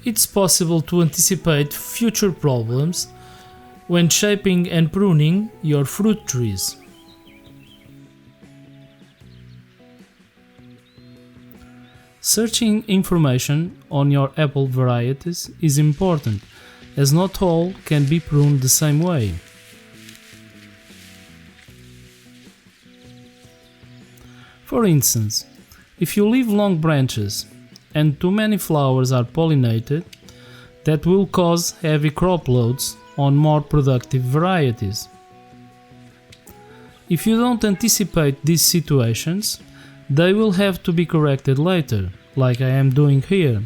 it's possible to anticipate future problems when shaping and pruning your fruit trees. Searching information on your apple varieties is important, as not all can be pruned the same way. For instance, if you leave long branches and too many flowers are pollinated, that will cause heavy crop loads on more productive varieties. If you don't anticipate these situations, they will have to be corrected later, like I am doing here,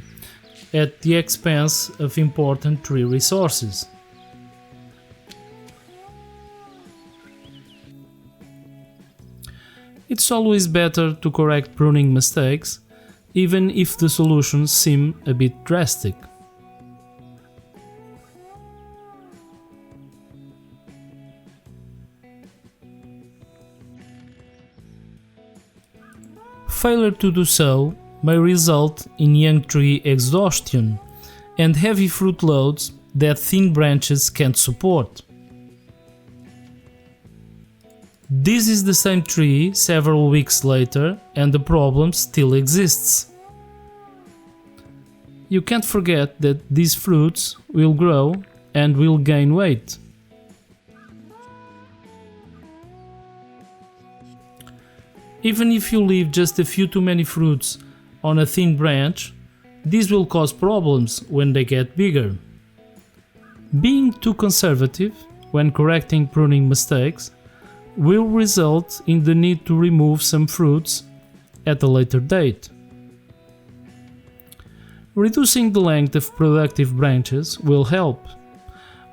at the expense of important tree resources. It's always better to correct pruning mistakes, even if the solutions seem a bit drastic. Failure to do so may result in young tree exhaustion and heavy fruit loads that thin branches can't support. This is the same tree several weeks later and the problem still exists. You can't forget that these fruits will grow and will gain weight. Even if you leave just a few too many fruits on a thin branch, this will cause problems when they get bigger. Being too conservative when correcting pruning mistakes will result in the need to remove some fruits at a later date. Reducing the length of productive branches will help,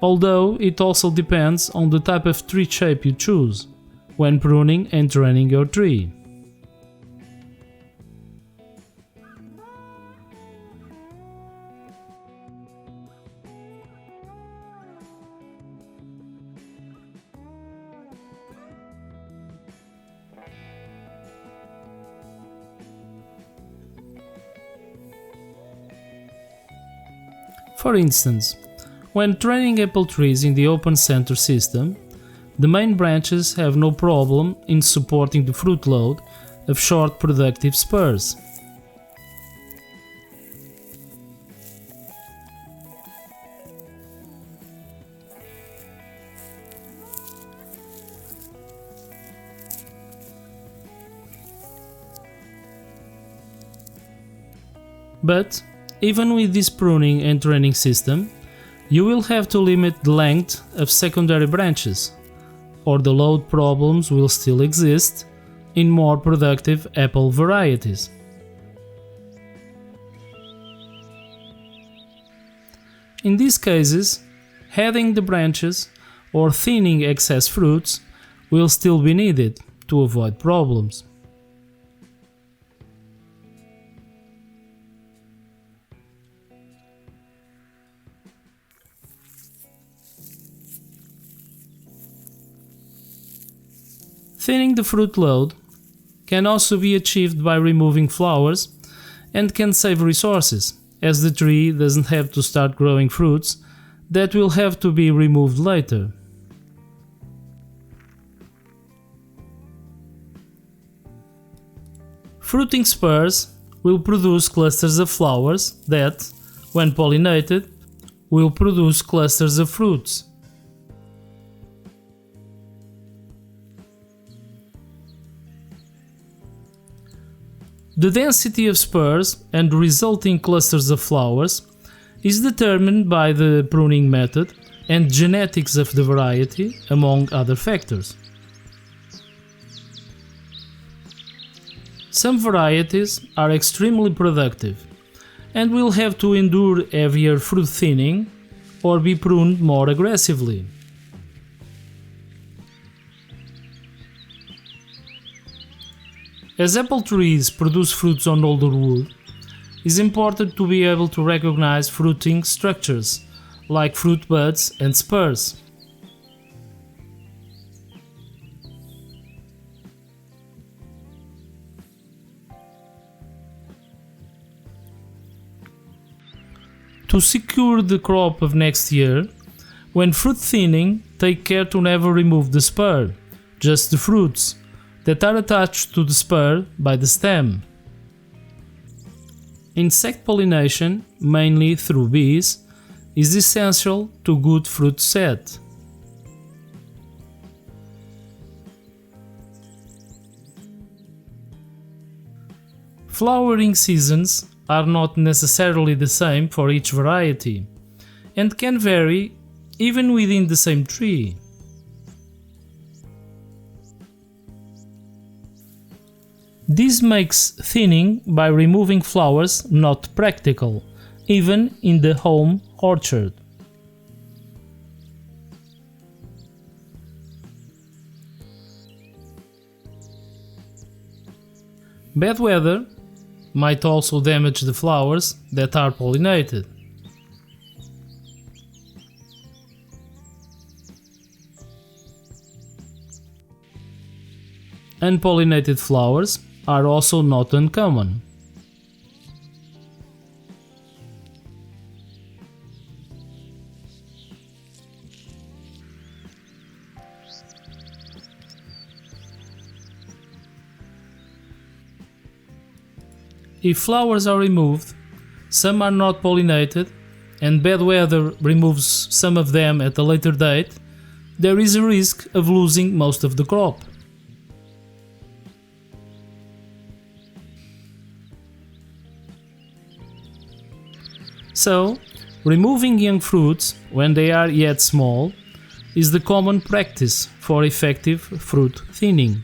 although it also depends on the type of tree shape you choose when pruning and training your tree. For instance, when training apple trees in the open center system, the main branches have no problem in supporting the fruit load of short productive spurs. But even with this pruning and training system, you will have to limit the length of secondary branches, or the load problems will still exist in more productive apple varieties. In these cases, heading the branches or thinning excess fruits will still be needed to avoid problems. Thinning the fruit load can also be achieved by removing flowers and can save resources, as the tree doesn't have to start growing fruits that will have to be removed later. Fruiting spurs will produce clusters of flowers that, when pollinated, will produce clusters of fruits. The density of spurs and resulting clusters of flowers is determined by the pruning method and genetics of the variety, among other factors. Some varieties are extremely productive and will have to endure heavier fruit thinning or be pruned more aggressively. As apple trees produce fruits on older wood, it's important to be able to recognize fruiting structures, like fruit buds and spurs. To To secure the crop of next year, when fruit thinning, take care to never remove the spur, just the fruits that are attached to the spur by the stem. Insect pollination, mainly through bees, is essential to good fruit set. Flowering seasons are not necessarily the same for each variety, and can vary even within the same tree. This makes thinning by removing flowers not practical, even in the home orchard. Bad weather might also damage the flowers that are pollinated. Unpollinated flowers are also not uncommon. If flowers are removed, some are not pollinated, and bad weather removes some of them at a later date, there is a risk of losing most of the crop. So, removing young fruits when they are yet small is the common practice for effective fruit thinning.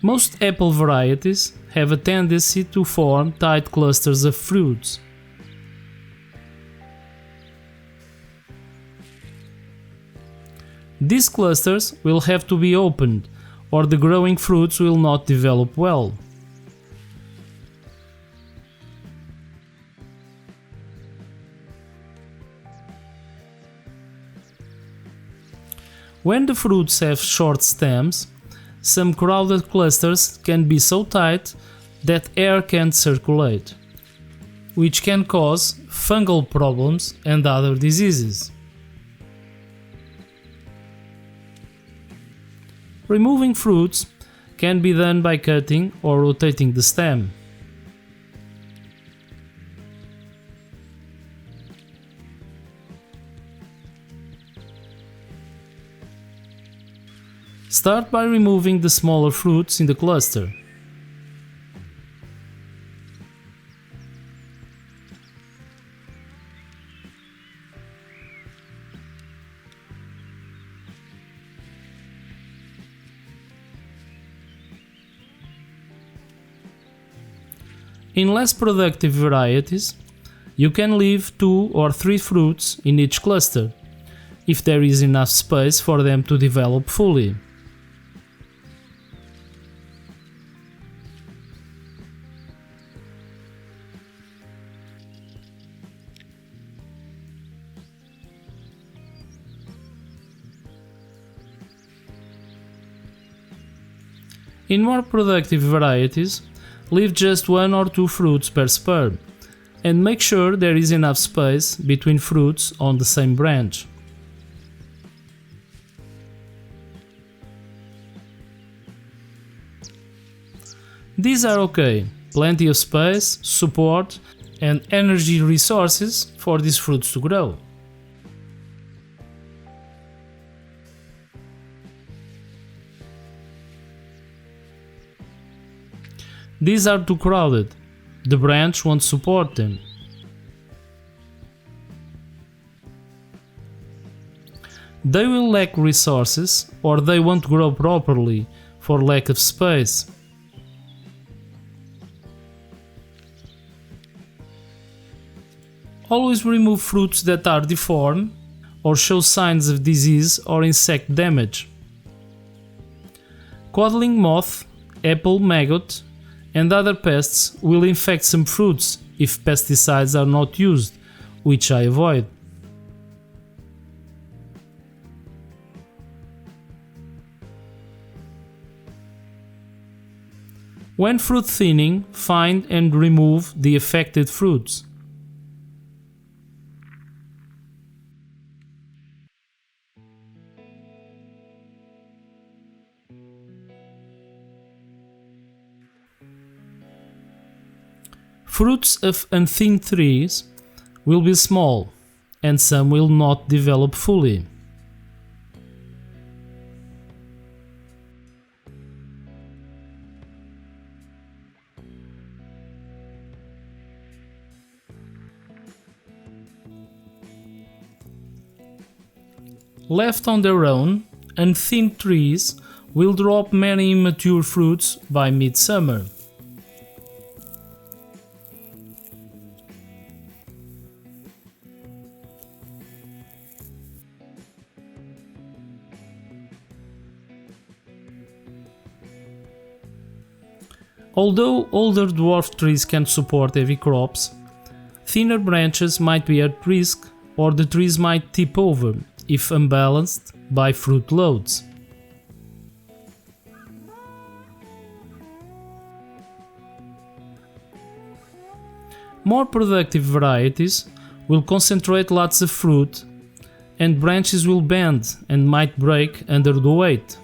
Most apple varieties have a tendency to form tight clusters of fruits. These clusters will have to be opened, or the growing fruits will not develop well. When the fruits have short stems, some crowded clusters can be so tight that air can't circulate, which can cause fungal problems and other diseases. Removing fruits can be done by cutting or rotating the stem. Start by removing the smaller fruits in the cluster. In less productive varieties, you can leave 2 or 3 fruits in each cluster, if there is enough space for them to develop fully. In more productive varieties, leave just 1 or 2 fruits per spur, and make sure there is enough space between fruits on the same branch. These are okay, plenty of space, support, and energy resources for these fruits to grow. These are too crowded, the branch won't support them. They will lack resources or they won't grow properly for lack of space. Always remove fruits that are deformed or show signs of disease or insect damage. Codling moth, apple maggot, and other pests will infect some fruits if pesticides are not used, which I avoid. When fruit thinning, find and remove the affected fruits. Fruits of unthinned trees will be small, and some will not develop fully. Left on their own, unthinned trees will drop many immature fruits by midsummer. Although older dwarf trees can support heavy crops, thinner branches might be at risk, or the trees might tip over if unbalanced by fruit loads. More productive varieties will concentrate lots of fruit, and branches will bend and might break under the weight.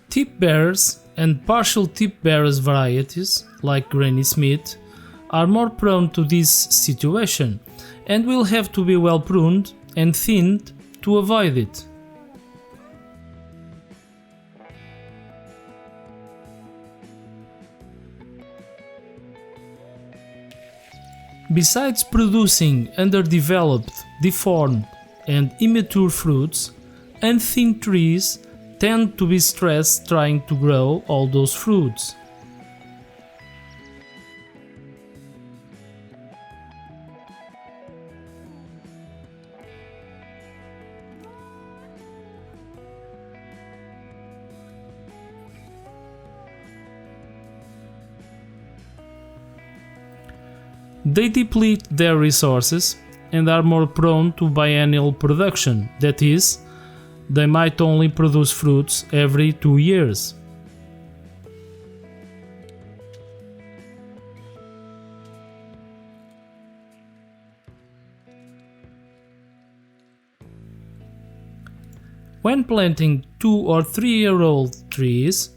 Tip bearers and partial tip bearers varieties, like Granny Smith, are more prone to this situation and will have to be well pruned and thinned to avoid it. Besides producing underdeveloped, deformed, and immature fruits, unthinned trees tend to be stressed trying to grow all those fruits. They deplete their resources and are more prone to biennial production, that is, they might only produce fruits every 2 years. When planting 2 or 3-year-old trees,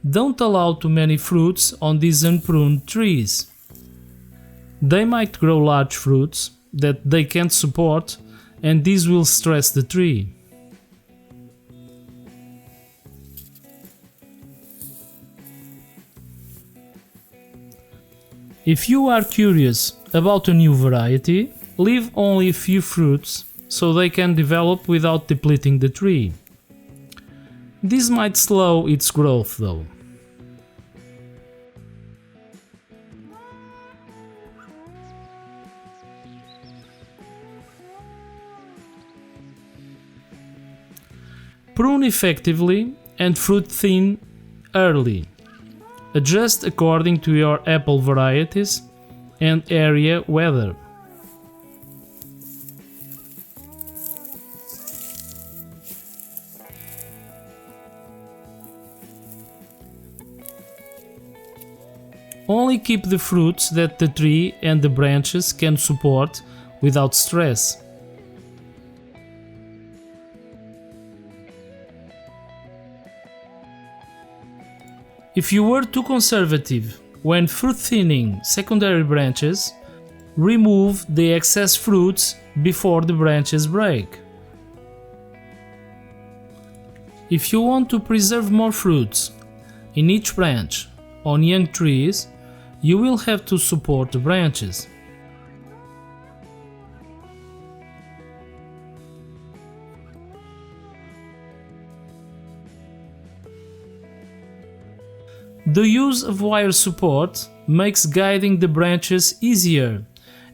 don't allow too many fruits on these unpruned trees. They might grow large fruits that they can't support, and this will stress the tree. If you are curious about a new variety, leave only a few fruits so they can develop without depleting the tree. This might slow its growth though. Prune effectively and fruit thin early. Adjust according to your apple varieties and area weather. Only keep the fruits that the tree and the branches can support without stress. If you were too conservative when fruit thinning secondary branches, remove the excess fruits before the branches break. If you want to preserve more fruits in each branch on young trees, you will have to support the branches. The use of wire support makes guiding the branches easier,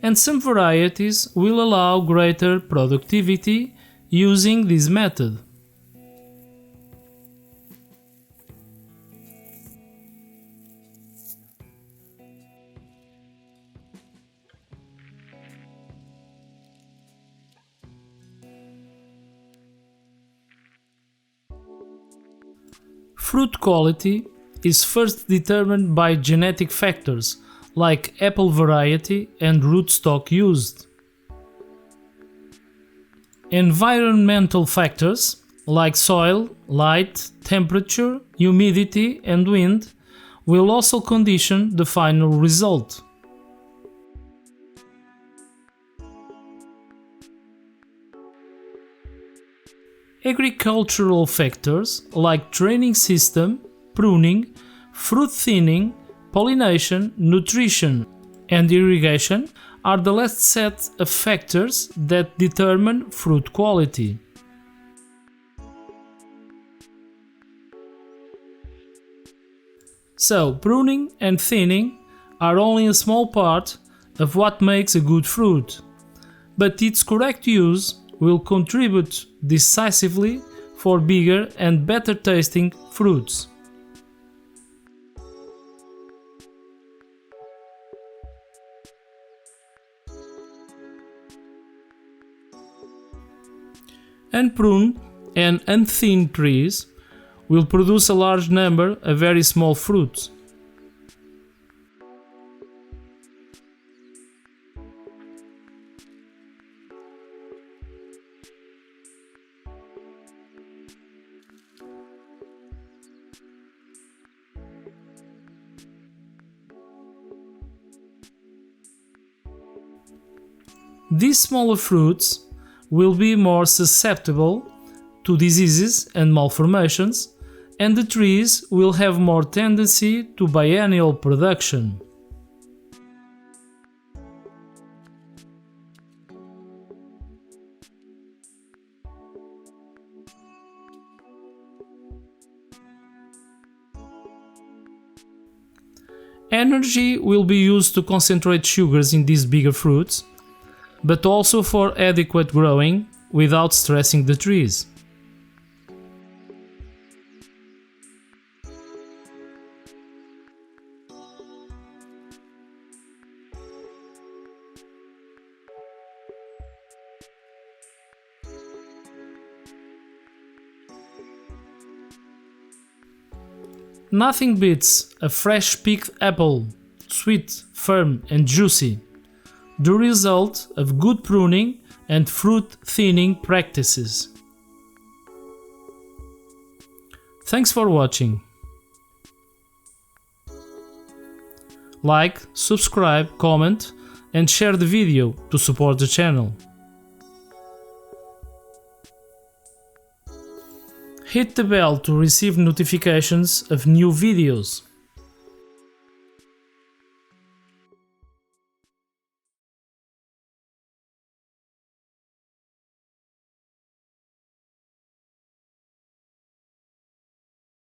and some varieties will allow greater productivity using this method. Fruit quality is first determined by genetic factors like apple variety and rootstock used. Environmental factors like soil, light, temperature, humidity and wind will also condition the final result. Agricultural factors like training system, pruning, fruit thinning, pollination, nutrition, and irrigation are the last set of factors that determine fruit quality. So, pruning and thinning are only a small part of what makes a good fruit, but its correct use will contribute decisively for bigger and better tasting fruits. Unpruned and unthinned trees will produce a large number of very small fruits. These smaller fruits will be more susceptible to diseases and malformations, and the trees will have more tendency to biennial production. Energy will be used to concentrate sugars in these bigger fruits, but also for adequate growing without stressing the trees. Nothing beats a fresh picked apple, sweet, firm and juicy, the result of good pruning and fruit thinning practices. Thanks for watching. Like, subscribe, comment and share the video to support the channel. Hit the bell to receive notifications of new videos.